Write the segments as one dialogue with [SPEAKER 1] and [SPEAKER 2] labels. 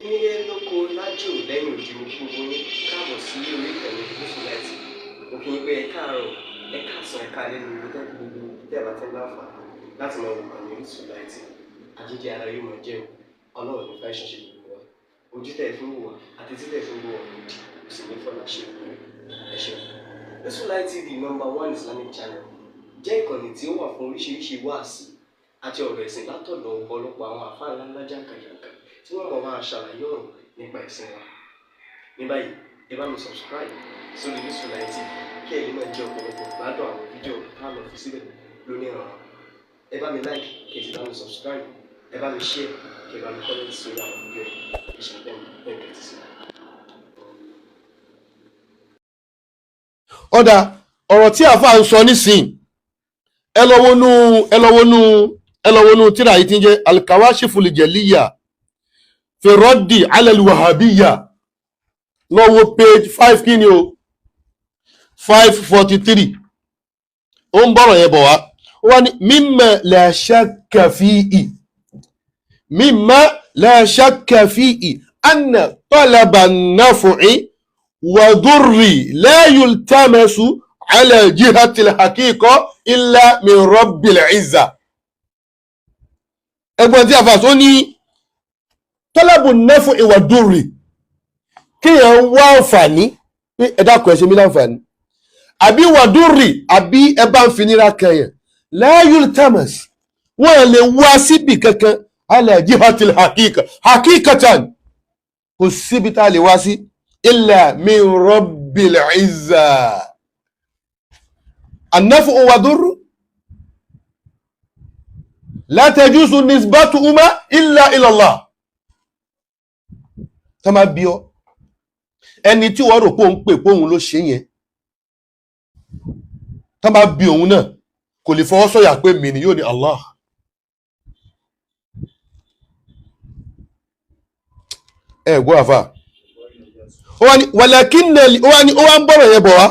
[SPEAKER 1] nílé lóko lájò lẹ́yìn òdì mo kí gbogbo yín káàbọ̀ sí orí ìkànnì Yusufullahi. Mo kí yín pé ẹ káàárọ̀, ẹ káàsán, ẹ káalẹ́ ní ibi tẹ́lẹ̀ gbogbo tẹ́ bá tẹ́ láǹfààní láti máa wò ìkànnì Yusufullahi. Àjíjẹ ara yóò máa jẹun, ọlọ́run ní fẹ́ ṣẹ̀ṣẹ̀ gbogbo wa. Ojú tẹ̀ fún wò wá àti títẹ̀ fún wò wá lòdì, kò sì ní fọ́nà ṣe ìwé ẹ̀ṣẹ̀. Yusufullahi TV #1 Islamic channel jẹ́ ìkànnì tí ó wà fún oríṣiríṣi wáàsí àti ọ̀rọ̀ ẹ̀sìn látọ̀dọ̀ ọ̀pọ̀lọpọ̀ àwọn àfáà ńláńlá jàǹkàjàǹkà tí wọ́n mọ̀ máa ṣàlàyé ọ̀rọ̀ nípa ẹ̀sìn wa. Ní báyìí, ẹ bá mi subscribe sórí Yusufullahi TV kí ẹ lè máa jẹ ọ̀pọ̀lọpọ̀ gbádùn àwọn fídíò táwọn fi síbẹ̀ lónìí ọ̀rọ̀. Ẹ bá mi like kí ẹ sì bá mi subscribe, ẹ bá mi share kí ẹ bá mi comment sórí àwọn fídíò yìí kí ṣe bẹ́ẹ̀ bẹ́ẹ̀ kẹ́tì sí.
[SPEAKER 2] ọ̀dà ọ̀rọ̀ tí àáfàá ń sọ nísìn ẹ lọ wọnú tírà yìí tí ń jẹ́ Al-Kawashiful Jaliyya fi Raddi ala al-Wahhabiyya lọ́wọ́ page 5 kí ni o 543 ó ń bọ̀rọ̀ yẹn bọ̀ wá ó wá ní mimma la shakka fihi anna talaba an-naf'i wa durri la yultamasu ala jihati al-haqiqa illa min rabbil izza. ẹgbọ́n tí a fà só ní talabu an-naf'i wa durri kíyàn wá àǹfààní pé ẹ̀dá kan ẹ ṣe mí láǹfààní àbí wa durri àbí ẹ bá ń fi nira kẹyàn la yultamas wọ́n lè wá síbi kankan ala jihati al-haqiqa haqiqatan kò síbi tá a lè wá sí illa min rabbil izza. النفع وضر لا تجوز نسبتهما إلا إلى الله. tá máa bí ọ ẹni tí wọ́n rò pé òun pè pé òun ló ṣe yẹn tá máa bí òun náà kò lè fọwọ́ sọ̀yà pé mi ni yóò ní Allah. ẹ gbọ́ àfà ó wá ní wàlákínẹ̀lì ó wá ń bọ̀rọ̀ yẹn bọ̀ wá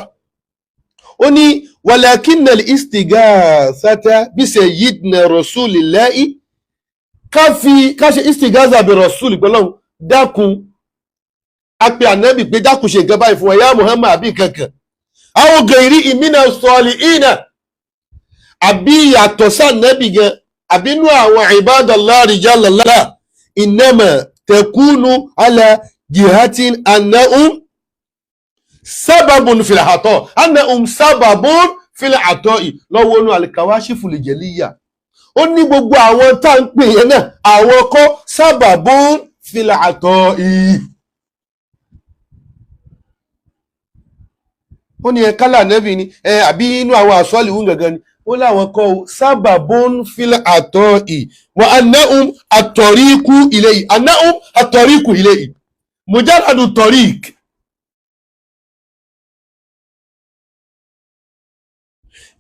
[SPEAKER 2] ó ní walakinna al-istighathata bi sayyidina rasulillahi ká ṣe istighatha bi rasul pẹ̀lú dákun apẹ ànábì pé dákun ṣe nǹkan báyìí fún ẹ̀yà Muhammad àbí kankan aw ghayri mina salihina àbí yàtọ̀ sànábì gan àbí inú àwọn ibadallah rijalallah innama takunu ala jihatin annahum sábàbùn fil àtọ̀ annahum sábàbùn fil àtọ̀ yìí lọ́wọ́ inú Al-Kawashiful Jaliyya ó ní gbogbo àwọn tá ń pè yẹn náà àwọn kọ́ sábàbùn fil àtọ̀ yìí. ó ní ẹ̀ka lànàbì ni àbí inú àwọn àsọ́ọ̀lì wù gangan ni ó láwọn kọ́ sábàbùn fil àtọ̀ yìí wa annahum at-tariqu ilayhi mujarradu tariq.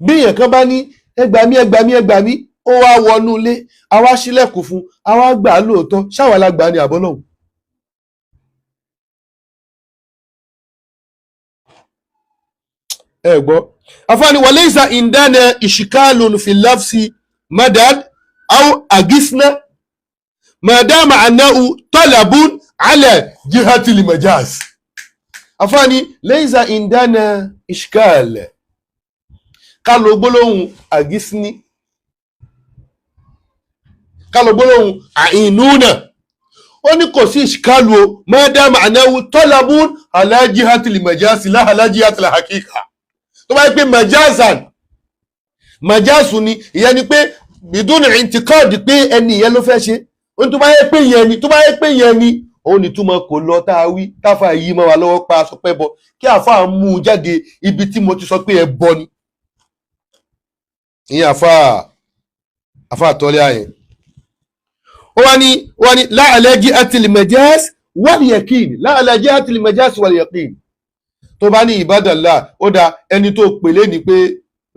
[SPEAKER 2] bí èèyàn kan bá ní ẹgbàmí ó wá wọnú ilé àwa ṣílẹ̀kùn fún àwa gbà á lóòótọ́ ṣáwa la gbà á ní àbọ̀ náà. ẹ gbọ́ afáàní wa laysa indana ishkalun fi lafsi madad aw agisna madama annahu talabun ala jihati al-majaz. afáàní laysa indana ishkal ká lo gbólóhùn àgísíní ká lo gbólóhùn àìnúnà ó ní kò sí ìṣkálù o mọ́dámà ànáwó tọ́lábùn alájíhátìlì màjásí láhàlájíhátìlì àkíkà tó bá yẹ pé màjásù ni ìyẹn ni pé bìdúnì ìntìkọ́ọ̀dì pé ẹni ìyẹn ló fẹ́ ṣe ohun tó bá yẹ pé ìyẹn ni òun ni túmọ̀ kò lọ tá a wí táfà yìí mọ́ wa lọ́wọ́ pa aṣọ pẹ́ bọ kí àfáà mú un jáde ibi tí mo ti sọ pé ẹ bọ ni. ìyẹn àfáà tọ́lé ààyè ó wá ní láàlẹ́jì àtìlìmẹ̀jẹ́s wal-yaqin láàlẹ́jì àtìlìmẹ̀jẹ́s wal-yaqin tó bá ní ìbádàlá ó dá ẹni tó pèlé ní pé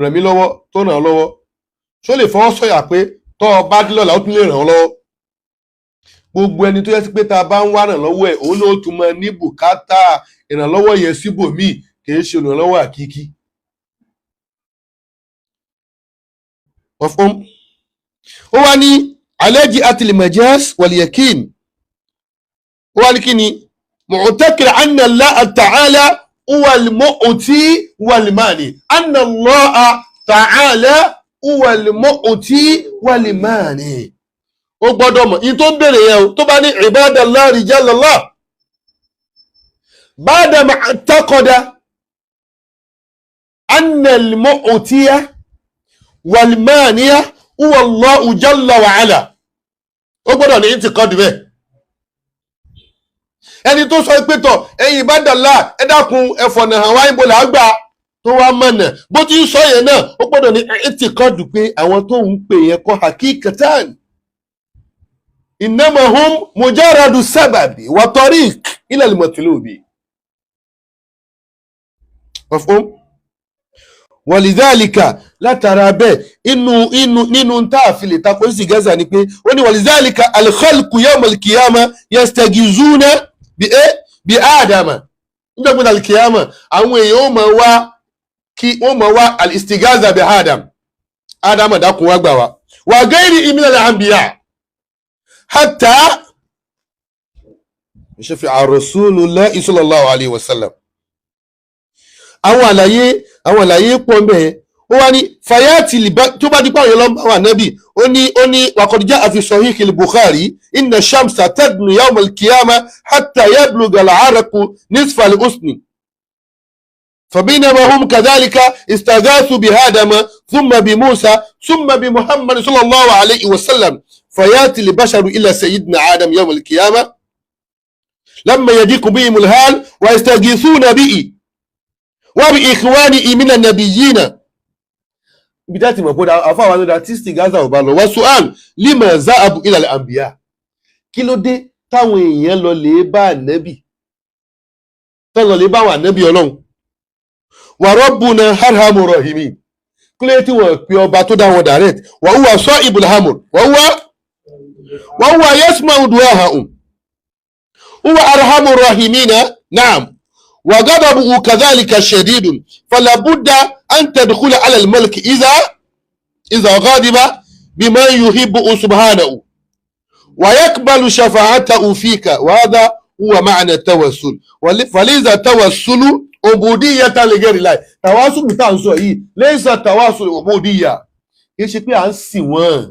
[SPEAKER 2] ràn mí lọ́wọ́ tó ràn án lọ́wọ́ ṣó lè fọwọ́ sọ̀yà pé tó bá dé lọ́la ó tún lè ràn án lọ́wọ́ gbogbo ẹni tó yẹ sí pé tá a bá ń wá ràn lọ́wọ́ ẹ̀ òun ló tún mọ ní bùkátà ìrànlọ́wọ́ yẹn síbòmíì kì í ṣe ìrànlọ́wọ́ àkíkí. ó wá ní àlẹ́jì àtìlìmẹ̀jẹ́s wal-yaqin ó wá ní kí ni mu'takira anna Allah ta'ala huwa al-mu'ti wal-mani anna Allah ta'ala huwa al-mu'ti wal-mani. ó gbọ́dọ̀ mọ̀ in tó ń bèèrè yẹn o tó bá ní ibadallah rijalallah ba'da ma i'taqada anna al-mu'tiya wal-maniya huwa Allahu jalla wa ala. ó gbọ́dọ̀ ní ìtìkọ́dù bẹ́ẹ̀. ẹni tó sọ pé tọ̀ ẹ̀yin ibadallah ẹ dákun ẹ̀fọ̀nà àwọn ìbòlà àgbà tó wá mọ̀nà bó ti ń sọ yẹn náà ó gbọ́dọ̀ ní ìtìkọ́dù pé àwọn tó ń pè yẹn kọ́ hakikatan innama hum mujarradu sababi wa tariq ila al-matlubi. mafhum? wàlìzáàlìkà látara bẹ́ẹ̀ nínú tá a fi lè takò sí Gaza ni pé ó ní wàlìzáàlìkà al-khalqu yawm al-qiyamah yastagizuna bí Ádámà nígbàgbọ́n al-qiyamah àwọn èèyàn ó mọ̀ wá al-istigaza bí Ádámà dákun wá gbà wá wa ghayri min al-anbiya hatta shafi'a Rasulullah sallallahu alayhi wa sallam. àwọn àlàyé pọ̀ mẹ́ ó wá ní fayati tó bá dípò àwọn ọlọ́mọ àwọn ànábì ó ní waqad ja'a fi sahih al-Bukhari inna shamsa tadnu yawm al-qiyamah hatta yablugha al-araqu nisfa al-usni فبينما هم كذلك استغاثوا بآدم ثم بموسى ثم بمحمد صلى الله عليه وسلم فياتي البشر إلى سيدنا آدم يوم القيامة لما يضيق بهم الحال ويستغيثون به وبإخوانه من النبيين. بداية ما قلت أفا وانا داتيستي غازا وبالو وسؤال لما ذهبوا إلى الأنبياء kí ló dé táwọn èèyàn lọ lè bá ànábì tán lọ lè bá àwọn ànábì Ọlọ́run wa rabbuna arhamur rahimin kí ló dé tí wọ́n pe ọba tó dá wọn direct wa huwa sahibul amr wa huwa yasma'u du'ahum huwa arhamur rahimina na'am وغضبه كذلك شديد فلا بد أن تدخل على الملك إذا غضب بما يحب سبحانه ويقبل شفاعته فيك وهذا هو معنى التوسل فلذا التوسل عبودية لغير الله. توسل بتاع سوء ليس توسل عبودية kìí ṣe pé à ń sìn wọ́n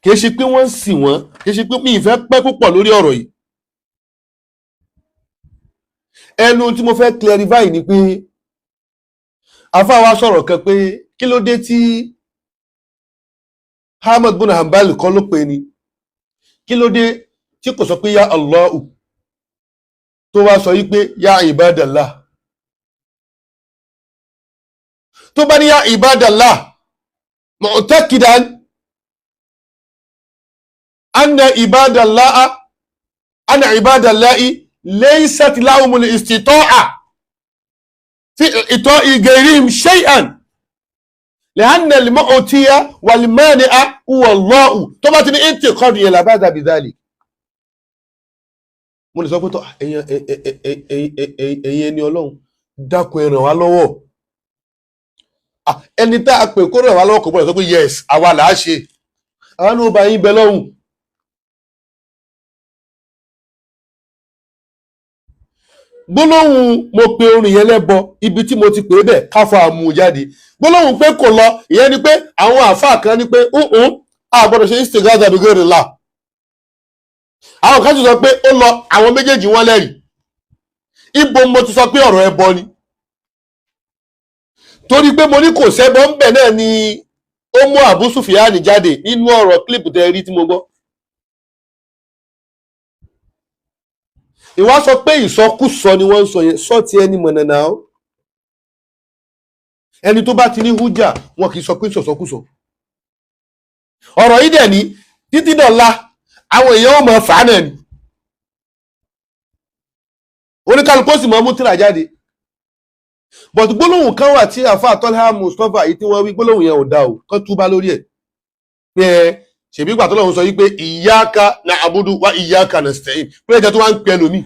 [SPEAKER 2] kìí ṣe pé wọ́n ń sìn wọ́n kìí ṣe pé mi ìfẹ́ pẹ́ púpọ̀ lórí ọ̀rọ̀ yìí. ẹnu tí mo fẹ́ clarify ni pé afáwa sọ̀rọ̀ kan pé kí ló dé tí Ahmad bin Hanbal kọ́ ló pè ní kí ló dé tí kò sọ pé ya Allahu tó wá sọ yí pé ya ibadallah tó bá ní ya ibadallah mu'taqidan anna ibadallahi ليست لهم الاستطاعة في إعطاء غيرهم شيئا لأن المعطي والمانع هو الله. tó bá ti ní انتقاد يلا بعد بذلك mo lè sọ pé tó ẹ̀yin ẹni Ọlọ́run dákun ẹ ràn wá lọ́wọ́ ẹni tá a pè kó ràn wá lọ́wọ́ kò gbọ́dọ̀ sọ pé yes àwa là á ṣe àwa ní ó bá yín bẹ lọ́hùn. gbólóhùn mo pe orin yẹn lẹ́bọ ibi tí mo ti pè é bẹ̀ káfọ́ àmú jáde gbólóhùn pé kò lọ ìyẹn ni pé àwọn àáfàá kan ní pé a gbọ́dọ̀ ṣe istighatha bi ghayrillah. àwọn kan ti sọ pé ó lọ àwọn méjèèjì wọn lẹ́rìí ibo mo ti sọ pé ọ̀rọ̀ ẹbọ ni torí pé mo ní kò sẹ́bọ ń bẹ̀ náà ni ó mú Abu Sufyan jáde nínú ọ̀rọ̀ kílípù tẹ́ rí tí mo gbọ́. ìwá sọ pé ìsọkúsọ ni wọ́n ń sọ yẹn sọ ti ẹni mọ̀nà náà ẹni tó bá ti ní hújà wọn kì í sọ pé ìsọkúsọ. ọ̀rọ̀ yìí dẹ̀ ní títí dọ̀la àwọn èèyàn ò mọ̀ fà á náà ni oníkálukú sì mọ̀ mú tírà jáde but gbólóhùn kan wà tí àfa Tọ́lá Mustapha yìí tí wọ́n wí gbólóhùn yẹn ò dá o kán túbá lórí ẹ̀ pé ṣèbí ìgbà tọ́lọ́hun sọ wípé iyyaka na'budu wa iyyaka nasta'in pé ẹjọ́ tó wá ń pẹ́ lómi.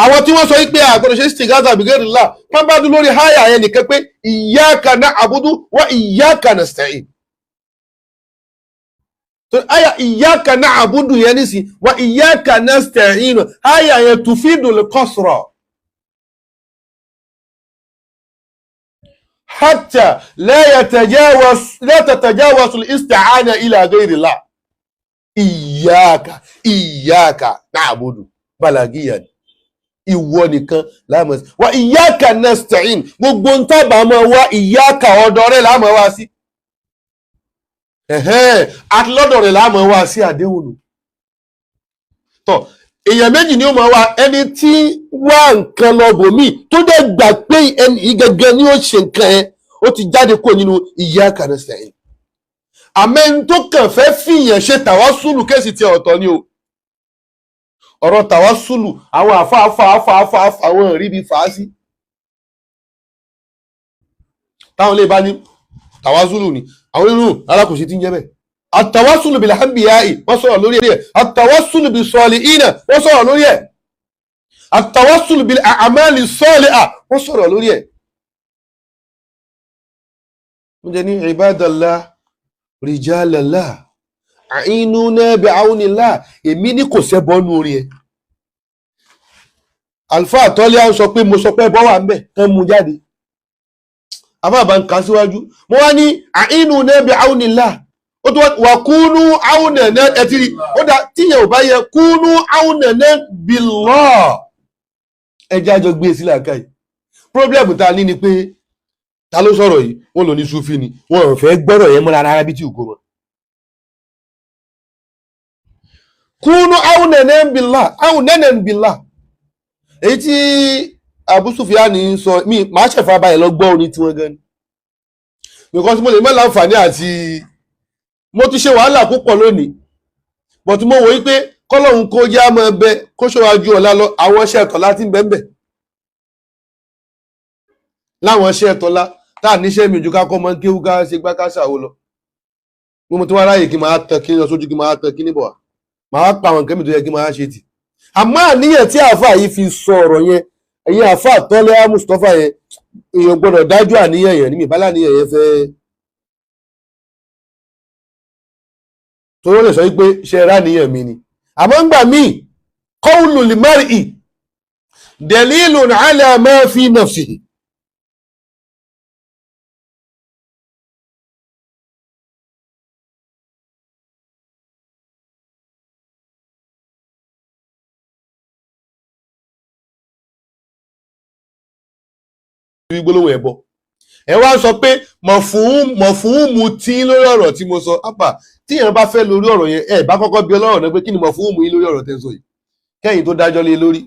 [SPEAKER 2] àwọn tí wọ́n sọ wípé àgbọ̀dọ̀ ṣe istighatha bi ghayrillah wọ́n bá dún lórí háyà yẹn nìkan pé iyyaka na'budu wa iyyaka nasta'in. àyà iyyaka na'budu yẹn nísìn wa iyyaka nasta'in àyà yẹn tufidul qasra hatta la tatajawazu al-isti'ana ila ghayrillah. Iyyaka na'budu balagiyan ìwọ nìkan láàmú sí wa iyyaka nasta'in gbogbo ń tábà máa wá iyyaka ọ̀dọ̀ rẹ̀ láàmú wá sí àti lọ́dọ̀ rẹ̀ láàmú wá sí àdéhùn nù. tọ́ èèyàn méjì ni ó máa wá ẹni tí wá nǹkan lọ bòmíì tó dẹ̀ gbà pé ẹni yìí gẹ́gẹ́ ni ó ṣe nǹkan ẹ ó ti jáde kúrò nínú iyyaka nasta'in. àmẹ́ni tó kàn fẹ́ fìyàn ṣe tàwásùlù kéèsì tí ọ̀tọ̀ ni o. ọ̀rọ̀ tàwásùlù àwọn àfáàfáàfáàfáà àwọn ìríbi fàá sí táwọn lè bá ní tàwásùlù ni àwọn irú alákòóṣe tí ń jẹ́ bẹ́ẹ̀. àtàwásùlù bil anbiya'i wọ́n sọ̀rọ̀ lórí ẹ̀ àtàwásùlù bis salihina wọ́n sọ̀rọ̀ lórí ẹ̀ àtàwásùlù bil a'mali salihah wọ́n sọ̀rọ̀ lórí ẹ̀. mo jẹ́ ní ibadallah rijalallah àìnúná bí àúnilá èmi ní kò sẹ́bọ́nú orin ẹ̀. àlùfáà àtọ́lé à ń sọ pé mo sọ pé ẹbọ wà ń bẹ̀ kán mú jáde àbábà ń kà síwájú mo wá ní àìnúná bí àúnilá ó tó wà kúnú àúnẹ̀nà ẹ̀tìrì ó dá tíyẹ̀ ò bá yẹ kúnú àúnẹ̀nà billah ẹjẹ́ àjọ gbé sílẹ̀ àkáyì. pírọ́blẹ̀mù ta ní ni pé ta ló sọ̀rọ̀ yìí wọ́n lò ní súfì ni wọ́n ò fẹ́ gbọ́rọ̀ yẹn mọ́ra rárá bí tí ò kó mọ́. kúnú áwùnẹ̀nẹ̀ bìlá èyí tí Abu Sufyan sọ mi máa ṣẹ̀fà báyìí lọ gbọ́ orin tí wọ́n gan ni because mo lè mọ́ láǹfààní àti mo ti ṣe wàhálà púpọ̀ lónìí but mo wò wípé kọ́lọ́hún kó yá mọ́ ẹbẹ kó ṣọ́wájú ọ̀la lọ àwọn iṣẹ́ ẹ̀tọ́ láti ń bẹ́ẹ̀ láwọn iṣẹ́ ẹ̀tọ́ lá tá à níṣẹ́ mi ojú ká kọ́ mọ́ kéwú ká ṣe gbá ká ṣàwó lọ mo ti wá ráyè kí máa tàn kí lọ sójú kí máa tàn kí níbọ̀ wá màá pa àwọn nǹkan mi tó yẹ kí máa ṣe tì. àmọ́ àníyàn tí àáfà yìí fi sọ ọ̀rọ̀ yẹn ẹ̀yin àáfà Tọ́lá Mustapha yẹn èèyàn gbọ́dọ̀ dájú àníyàn yẹn ní mi bálá àníyàn yẹn fẹ́. tó wọ́n lè sọ wípé ṣe rá níyàn mi ni àmọ́ ńgbà míì qawlu l-mar'i dalilun ala ma fi nafsihi. gbólóhùn ẹbọ ẹ wá sọ pé mọ̀fúnmù tí lórí ọ̀rọ̀ tí mo sọ ápà tí èèyàn bá fẹ́ lórí ọ̀rọ̀ yẹn ẹ bá kọ́kọ́ bí ọlọ́rọ̀ náà pé kí ni mọ̀fúnmù yín lórí ọ̀rọ̀ tẹ́ ń sọ yìí kẹ́yìn tó dájọ́ lé lórí.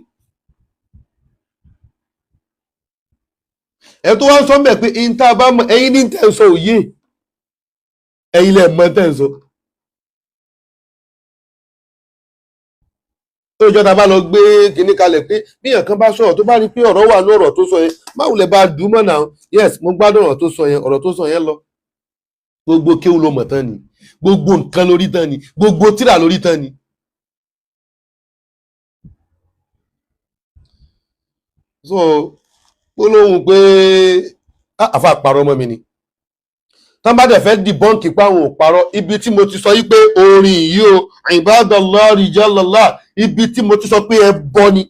[SPEAKER 2] ẹ tó wá ń sọ mẹ́ pé ìta bá mọ ẹ̀yin ní tẹ́ ń sọ òye ẹ̀yin lẹ̀ mọ tẹ́ ń sọ. tó ìjọba bá lọ gbé kinní kalẹ̀ pé bí èèyàn kan bá sọ̀rọ̀ tó bá rí pé ọ̀rọ̀ wà ní ọ̀rọ̀ tó sọ yẹn máa wulẹ̀ bá dùn mọ́ náà yes mo gbádùn ọ̀rọ̀ tó sọ yẹn lọ. gbogbo kéwù ló mọ̀ tán ni gbogbo nǹkan lórí tán ni gbogbo tírà lórí tán ni. so gbólóhùn pé àfa àparọ́ mọ́ mi ni tán bá dẹ̀ fẹ́ dìbọ́ǹkì páwọn ò parọ́ ibi tí mo ti sọ yí pé orin yìí o ibadallah rijalallah ibi tí mo ti sọ pé ẹ bọ́ ni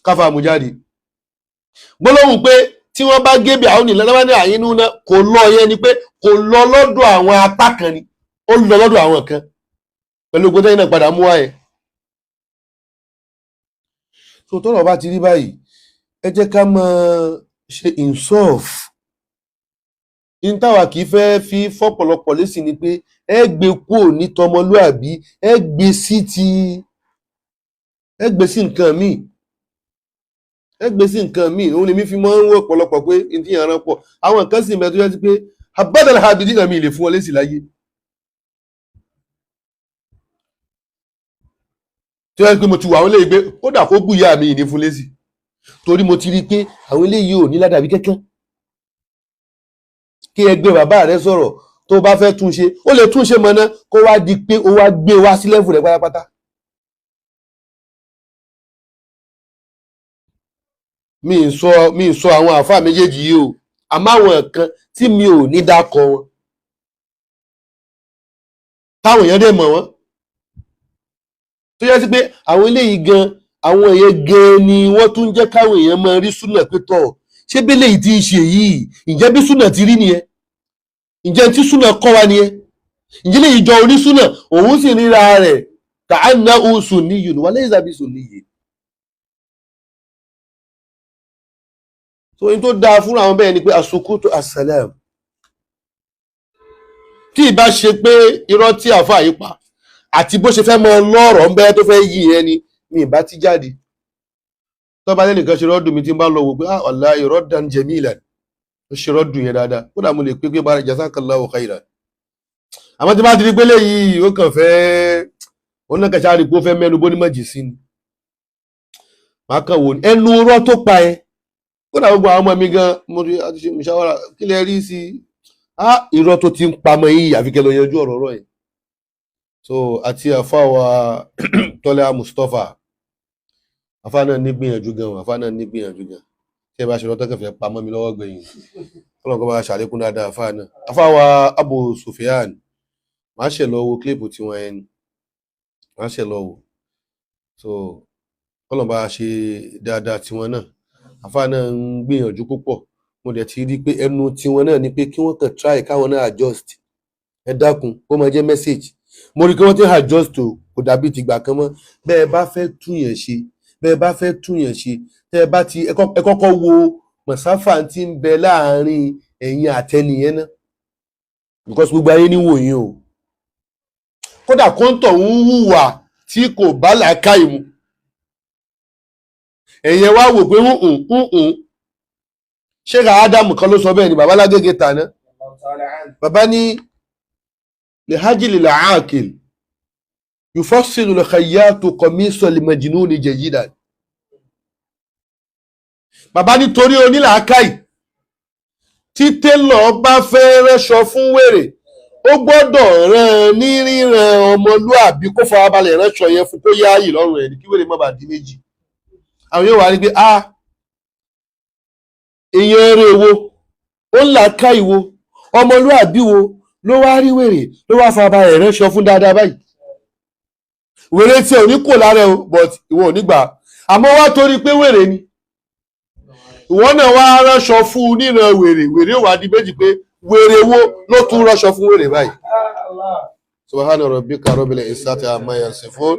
[SPEAKER 2] káfà mú jáde. gbólóhùn pé tí wọ́n bá gé bí àwọn ìlànà ní àyínú náà kò lọ yẹn ni pé kò lọ lọ́dọ̀ àwọn apá kan ni ó lọ lọ́dọ̀ àwọn kan pẹ̀lú ogun tẹ́yìn náà padà mú wáyé. so tọ́rọ̀ bá ti rí báyìí ẹ jẹ́ ká máa ṣe insof ìntàwà kì í fẹ́ fi fọ́pọ̀lọpọ̀ lésì ni pé ẹ gbé kúrò ní tọmọlúàbí ẹ gbé sí nǹkan míì òun lèmi fi máa ń wọ ọ̀pọ̀lọpọ̀ pé n ti yàrá pọ̀ àwọn nǹkan sì mẹ́tọ́ yẹn ti pé abadal habidi náà mi lè fún ọ lésì láyé tí wọ́n pé mo ti wà àwọn eléyìí pé ó dà kó bùyà mi ìní fún lésì torí mo ti rí i pé àwọn eléyìí ò ní ládàbí kankan. kí ẹgbẹ́ bàbá rẹ sọ̀rọ̀ tó bá fẹ́ túnṣe ó lè túnṣe mọ́ná kó wá di pé ó wá gbé wá sí lẹ́fù rẹ̀ pátápátá. mi ì sọ àwọn àáfàá méjèèjì yìí o àmọ́ àwọn kan tí mi ò ní dákọ wọn táwọn èèyàn dẹ̀ mọ̀ wọ́n tó yẹ sí pé àwọn eléyìí gan àwọn èèyàn gan ni wọ́n tún jẹ́ káwọn èèyàn máa rí súnà pé tọ̀ ṣé bẹ́lẹ̀ yìí ti ń ṣe yìí ǹjẹ́ bí súnà ti rí nìyẹn ǹjẹ́ tí súnà kọ́ wa nìyẹn ǹjẹ́ lè jọ onísúnà òun sì ríra rẹ̀ kàánà oṣù níyù wà lẹ́yìn ìzàbí sùn níyì. so in tó dáa fún àwọn bẹ́ẹ̀ ni pé asukutu assalam tí ìbá ṣe pé irọ́ tí àáfàá yìí pa àti bó ṣe fẹ́ mọ lọ́rọ̀ ń bẹ́ tó fẹ́ yí ẹni ní ìbá tí jáde tó bá lẹ́nìkan ṣe rọ́dùn mi tí ń bá lọ wò pé ọ̀la ìrọ́dàn jamilan ó ṣe rọ́dùn yẹn dáadáa kódà mo lè pé pé bára jazakallahu khairan àmọ́ tí bá ti rí pé léyìí ó kàn fẹ́ òun náà kẹsàn-án rí pé ó fẹ́ mẹ́nu bó ní mọ̀jì sí ni màá kàn wò ní ẹnu rọ́ tó pa ẹ kódà gbogbo àwọn ọmọ mi gan mo rí àti ṣe mùsàwárà kí lẹ rí sí irọ́ tó ti ń pamọ́ yìí àfikẹ́ lọ yanjú ọ̀rọ̀ yẹn so àti àfáwà Tọ́lá Mustapha àfá náà ní gbìyànjú gan tí ẹ bá ṣe lọ́tọ́ kẹfẹ́ pamọ́ mi lọ́wọ́ gbẹ̀yìn ọlọ́kọ́ bá ṣàlékún dáadáa àfá náà àfáwà Abu Sufyan máa ṣe lọ wo kílípù tí wọ́n ẹni máa ṣe lọ wo so ọlọ́kọ́ bá ṣe dáadáa tí wọ́n náà àfá náà ń gbìyànjú púpọ̀ mo dẹ̀ ti rí pé ẹnu tí wọ́n náà ni pé kí wọ́n kàn try káwọn náà adjust ẹ dákun ó máa jẹ́ message mo rí kí wọ́n ti adjust o kò dàbí tìgbà kan mọ́ bẹ́ẹ̀ bá fẹ́ túyàn ṣe tẹ́ ẹ bá ti ẹ kọ́kọ́ wo mọ̀sáfà tí ń bẹ láàrin ẹ̀yin àtẹnìyẹn náà because gbogbo ayé ní wòyìn o kódà kóńtọ̀ ń hùwà tí kò bá làákàyè mu ẹ̀yin wá wò pé ṣé ra Ádámù kan ló sọ bẹ́ẹ̀ ni bàbá Lágége tàná bàbá ní لهجل العاقل يفصل الخياط قميص المجنون جيدا bàbá nítorí onílàákàyè tí télọ̀ bá fẹ́ rẹ́ṣọ fún wèrè ó gbọ́dọ̀ rán ní ríran ọmọlúàbí kó farabalẹ̀ rẹ́ṣọ yẹn fún kó yáàyè lọ́rùn ẹ̀ ní kí wèrè má bàa di méjì àwọn yóò wá rí pé èèyàn eré wo ó ń làákàyè wo ọmọlúàbí wo ló wá rí wèrè ló wá fara ẹ̀ rẹ́ṣọ fún dáadáa báyìí wèrè tí ò ní kò lára ẹ̀ but ìwọ ò ní gbà àmọ́ wá torí pé wèrè ni ìwọ náà wá rẹ́ṣọ fún níran wèrè wà di méjì pé wèrè wo ló tún rẹ́ṣọ fún wèrè báyìí. subhana rabbika rabbil izzati amma yasifun.